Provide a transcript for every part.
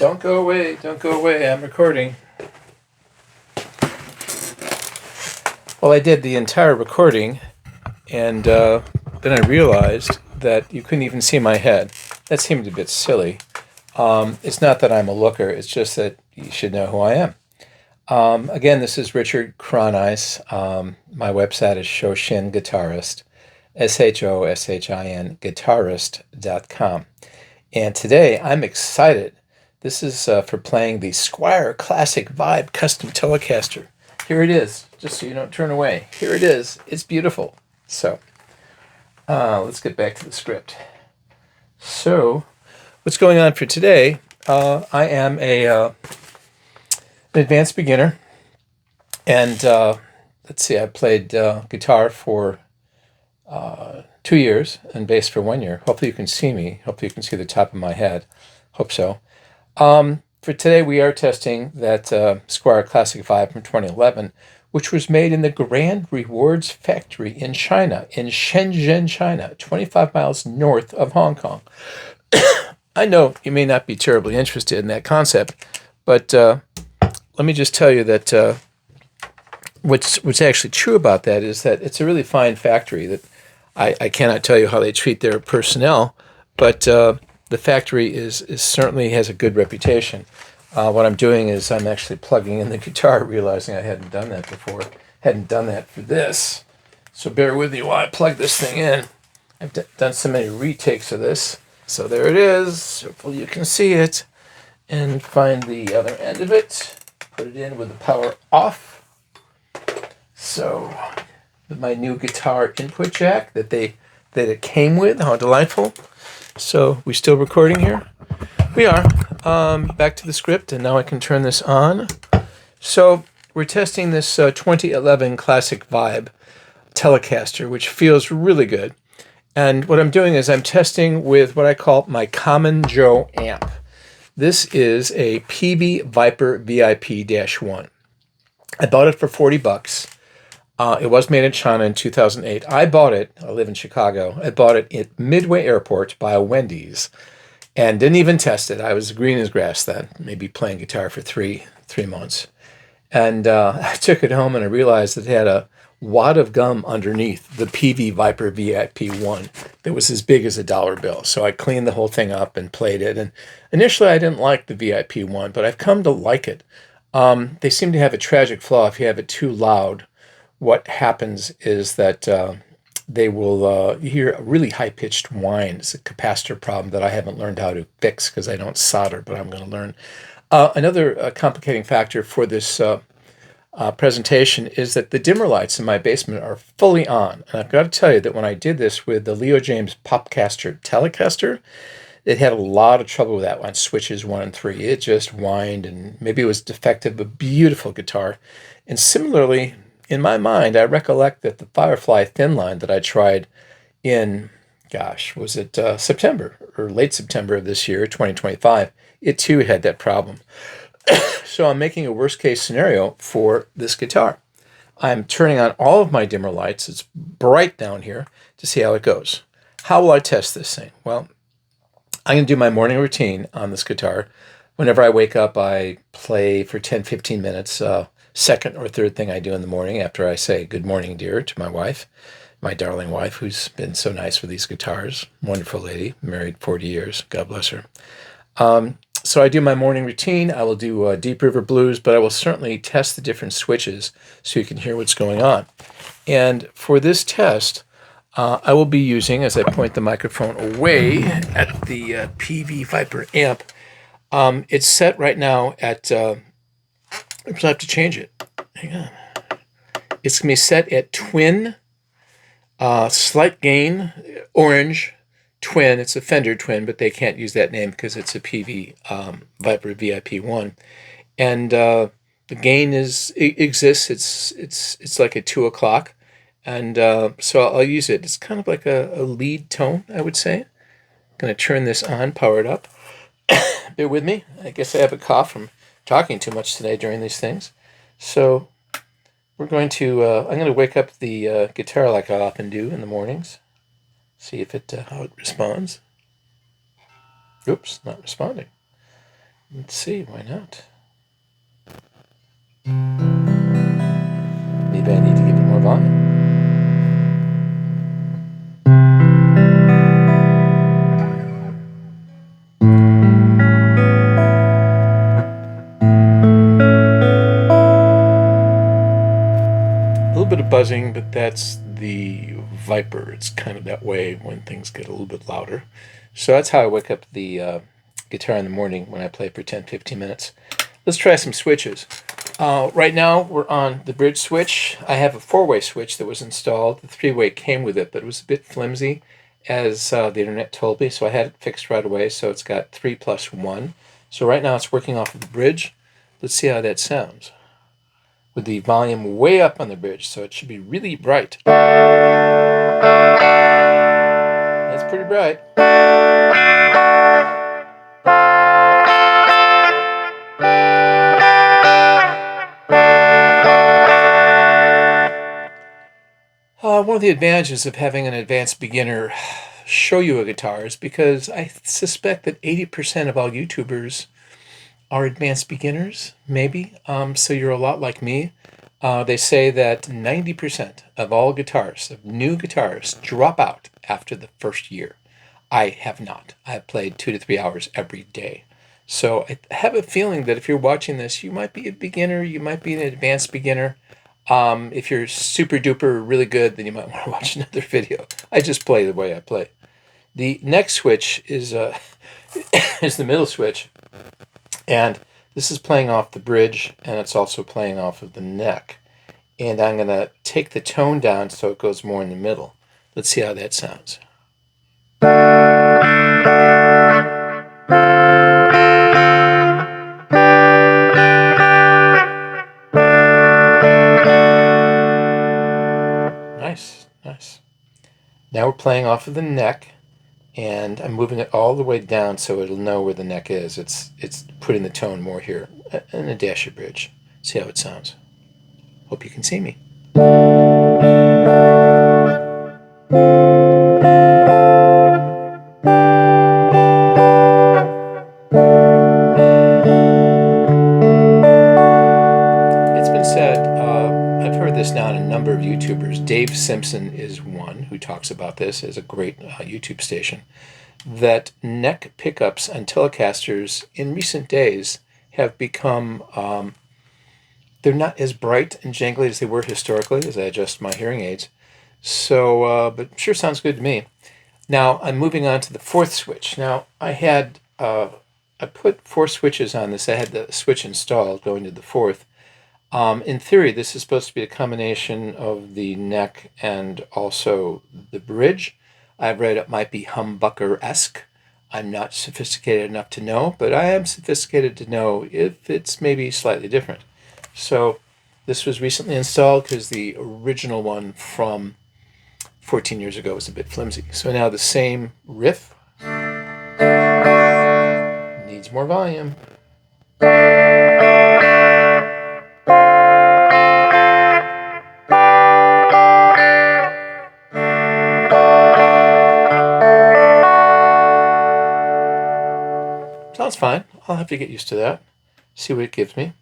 Don't go away. Don't go away. I'm recording. Well, I did the entire recording, and then I realized that you couldn't even see my head. That seemed a bit silly. It's not that I'm a looker. It's just that you should know who I am. Again, this is Richard Cronice. My website is Shoshin Guitarist, Shoshin Guitarist.com. And today I'm excited. This is for playing the Squier Classic Vibe Custom Telecaster. Here it is, just so you don't turn away. Here it is. It's beautiful. So, let's get back to the script. So, what's going on for today? I am an advanced beginner. And let's see, I played guitar for 2 years and bass for 1 year. Hopefully you can see me. Hopefully you can see the top of my head. Hope so. For today, we are testing that Squier Classic Vibe from 2011, which was made in the Grand Rewards factory in China, in Shenzhen, China, 25 miles north of Hong Kong. I know you may not be terribly interested in that concept, but let me just tell you that what's actually true about that is that it's a really fine factory. That I cannot tell you how they treat their personnel, but the factory is certainly has a good reputation. What I'm doing is I'm actually plugging in the guitar, realizing I hadn't done that before. Hadn't done that for this. So bear with me while I plug this thing in. I've done so many retakes of this. So there it is. Hopefully you can see it. And find the other end of it. Put it in with the power off. So with my new guitar input jack that it came with. How delightful. So, we still recording here? We are. Back to the script, and now I can turn this on. So, we're testing this 2011 Classic Vibe Telecaster, which feels really good. And what I'm doing is I'm testing with what I call my Common Joe amp. This is a PV Viper VIP-1. I bought it for $40. It was made in China in 2008. I bought it, I live in Chicago, I bought it at Midway Airport by a Wendy's and didn't even test it. I was green as grass then, maybe playing guitar for three months. And I took it home and I realized it had a wad of gum underneath the PV Viper VIP-1 that was as big as a dollar bill. So I cleaned the whole thing up and played it. And initially I didn't like the VIP-1, but I've come to like it. They seem to have a tragic flaw. If you have it too loud, what happens is that they will hear a really high-pitched whine. It's a capacitor problem that I haven't learned how to fix because I don't solder, but I'm going to learn. Another complicating factor for this presentation is that the dimmer lights in my basement are fully on. And I've got to tell you that when I did this with the Leo James Popcaster Telecaster, it had a lot of trouble with that one, switches 1 and 3. It just whined, and maybe it was defective, but beautiful guitar. And similarly, in my mind, I recollect that the Firefly thin line that I tried in, gosh, was it September or late September of this year, 2025, it too had that problem. So I'm making a worst case scenario for this guitar. I'm turning on all of my dimmer lights. It's bright down here to see how it goes. How will I test this thing? Well, I'm going to do my morning routine on this guitar. Whenever I wake up, I play for 10-15 minutes. Second or third thing I do in the morning after I say good morning, dear, to my wife, my darling wife, who's been so nice with these guitars. Wonderful lady, married 40 years. God bless her. So I do my morning routine. I will do Deep River Blues, but I will certainly test the different switches so you can hear what's going on. And for this test, I will be using, as I point the microphone away at the PV Viper amp, it's set right now at... Oops, I have to change it. Hang on. It's going to be set at twin, slight gain, orange, twin. It's a Fender twin, but they can't use that name because it's a PV Viper VIP-1. And the gain exists. It's like at 2 o'clock. And so I'll use it. It's kind of like a lead tone, I would say. I'm going to turn this on, power it up. Bear with me. I guess I have a cough from talking too much today during these things. So we're going to, I'm going to wake up the guitar like I often do in the mornings. See if how it responds. Oops, not responding. Let's see, why not? Maybe I need to give it more volume. A little bit of buzzing, but that's the Viper. It's kind of that way when things get a little bit louder. So that's how I wake up the guitar in the morning when I play for 10-15 minutes. Let's try some switches. Right now we're on the bridge switch. I have a 4-way switch that was installed. The 3-way came with it, but it was a bit flimsy, as the internet told me, so I had it fixed right away. So it's got 3 plus 1. So right now it's working off of the bridge. Let's see how that sounds with the volume way up on the bridge, so it should be really bright. That's pretty bright. One of the advantages of having an advanced beginner show you a guitar is because I suspect that 80% of all YouTubers are advanced beginners, maybe. So you're a lot like me. They say that 90% of all guitarists, of new guitarists, drop out after the first year. I have not. I have played 2 to 3 hours every day. So I have a feeling that if you're watching this, you might be a beginner, you might be an advanced beginner. If you're super duper really good, then you might want to watch another video. I just play the way I play. The next switch is is the middle switch, and this is playing off the bridge, and it's also playing off of the neck. And I'm going to take the tone down so it goes more in the middle. Let's see how that sounds. Nice, nice. Now we're playing off of the neck, and I'm moving it all the way down so it'll know where the neck is. It's putting the tone more here, and a dash of bridge. See how it sounds. Hope you can see me. It's been said, I've heard this now on a number of YouTubers. Dave Simpson is one who talks about this as a great YouTube station, that neck pickups on Telecasters in recent days have become, they're not as bright and jangly as they were historically as I adjust my hearing aids. So, but sure sounds good to me. Now I'm moving on to the 4th switch. Now I put 4 switches on this. I had the switch installed going to the 4th. In theory, this is supposed to be a combination of the neck and also the bridge. I've read it might be humbucker-esque. I'm not sophisticated enough to know, but I am sophisticated to know if it's maybe slightly different. So this was recently installed because the original one from 14 years ago was a bit flimsy. So now the same riff needs more volume. Sounds fine. I'll have to get used to that, see what it gives me.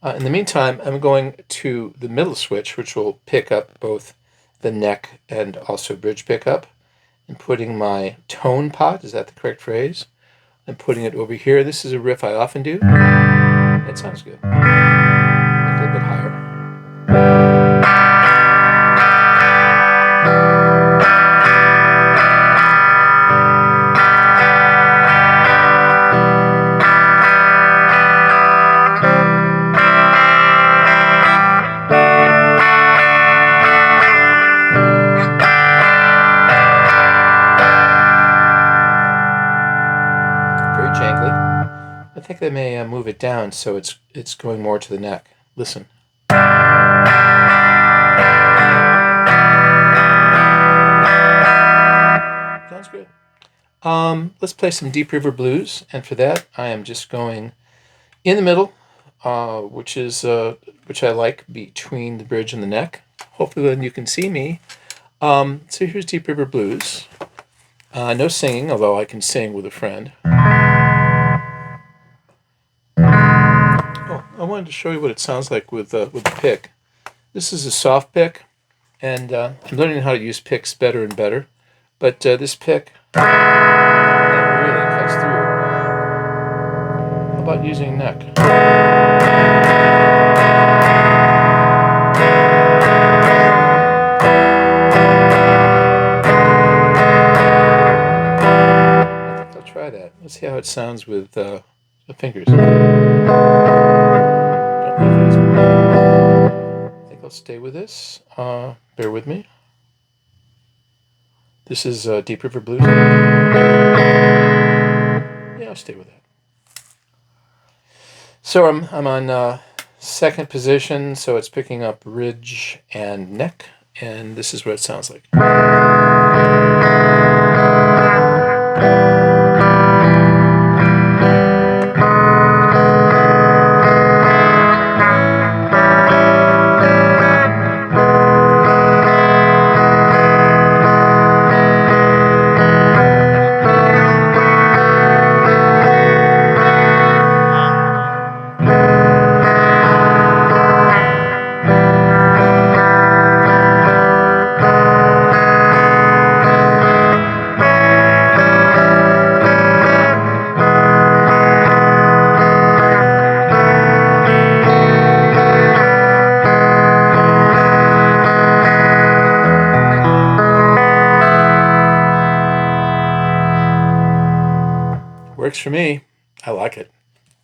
In the meantime, I'm going to the middle switch, which will pick up both the neck and also bridge pickup, and putting my tone pot, is that the correct phrase? I'm putting it over here. This is a riff I often do. That sounds good. Make it a little bit higher. Very jangly. I think I may move it down so it's going more to the neck. Listen. Sounds good. Let's play some Deep River Blues, and for that I am just going in the middle, which I like between the bridge and the neck. Hopefully then you can see me. So here's Deep River Blues. No singing, although I can sing with a friend. wanted to show you what it sounds like with the pick. This is a soft pick, and I'm learning how to use picks better and better. But this pick that really cuts through. How about using neck? Try that. Let's see how it sounds with the fingers. Don't leave it as well. I think I'll stay with this. Bear with me. This is Deep River Blues. Yeah, I'll stay with that. So I'm on second position, so it's picking up ridge and neck, and this is what it sounds like. Works for me. I like it.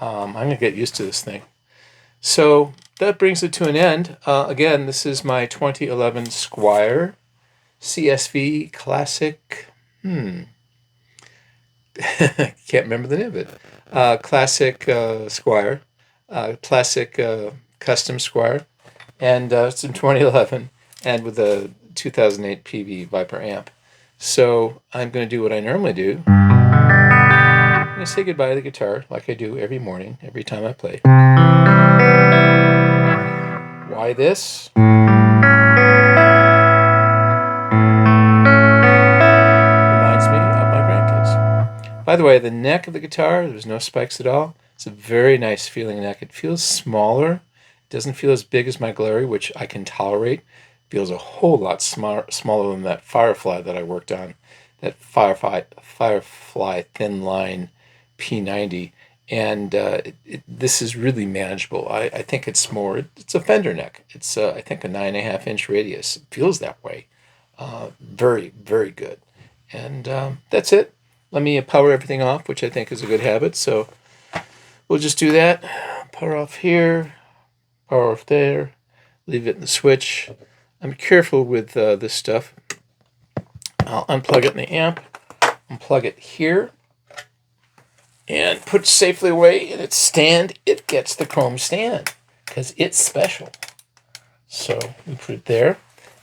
I'm going to get used to this thing. So that brings it to an end. Again, this is my 2011 Squier CSV Classic. Can't remember the name of it. Classic Squier. Classic Custom Squier. And it's in 2011 and with a 2008 PV Viper amp. So I'm going to do what I normally do. I'm going to say goodbye to the guitar like I do every morning, every time I play. Why this? Reminds me of my grandkids. By the way, the neck of the guitar, there's no spikes at all. It's a very nice feeling neck. It feels smaller. It doesn't feel as big as my Glory, which I can tolerate. It feels a whole lot smaller than that Firefly that I worked on. That Firefly thin line P90, and this is really manageable. I think it's a Fender neck. It's I think a 9.5 inch radius. It feels that way. Very, very good. And that's it. Let me power everything off, which I think is a good habit. So we'll just do that. Power off here, power off there, leave it in the switch. I'm careful with this stuff. I'll unplug it in the amp, unplug it here, and put it safely away in its stand. It gets the chrome stand because it's special. So we put it there.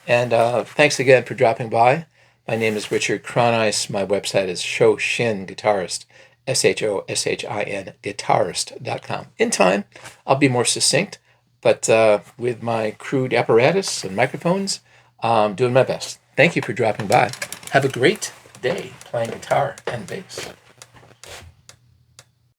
And thanks again for dropping by. My name is Richard Cronice. My website is Shoshin Guitarist, Shoshin Guitarist.com. In time, I'll be more succinct, but with my crude apparatus and microphones, I'm doing my best. Thank you for dropping by. Have a great day playing guitar and bass.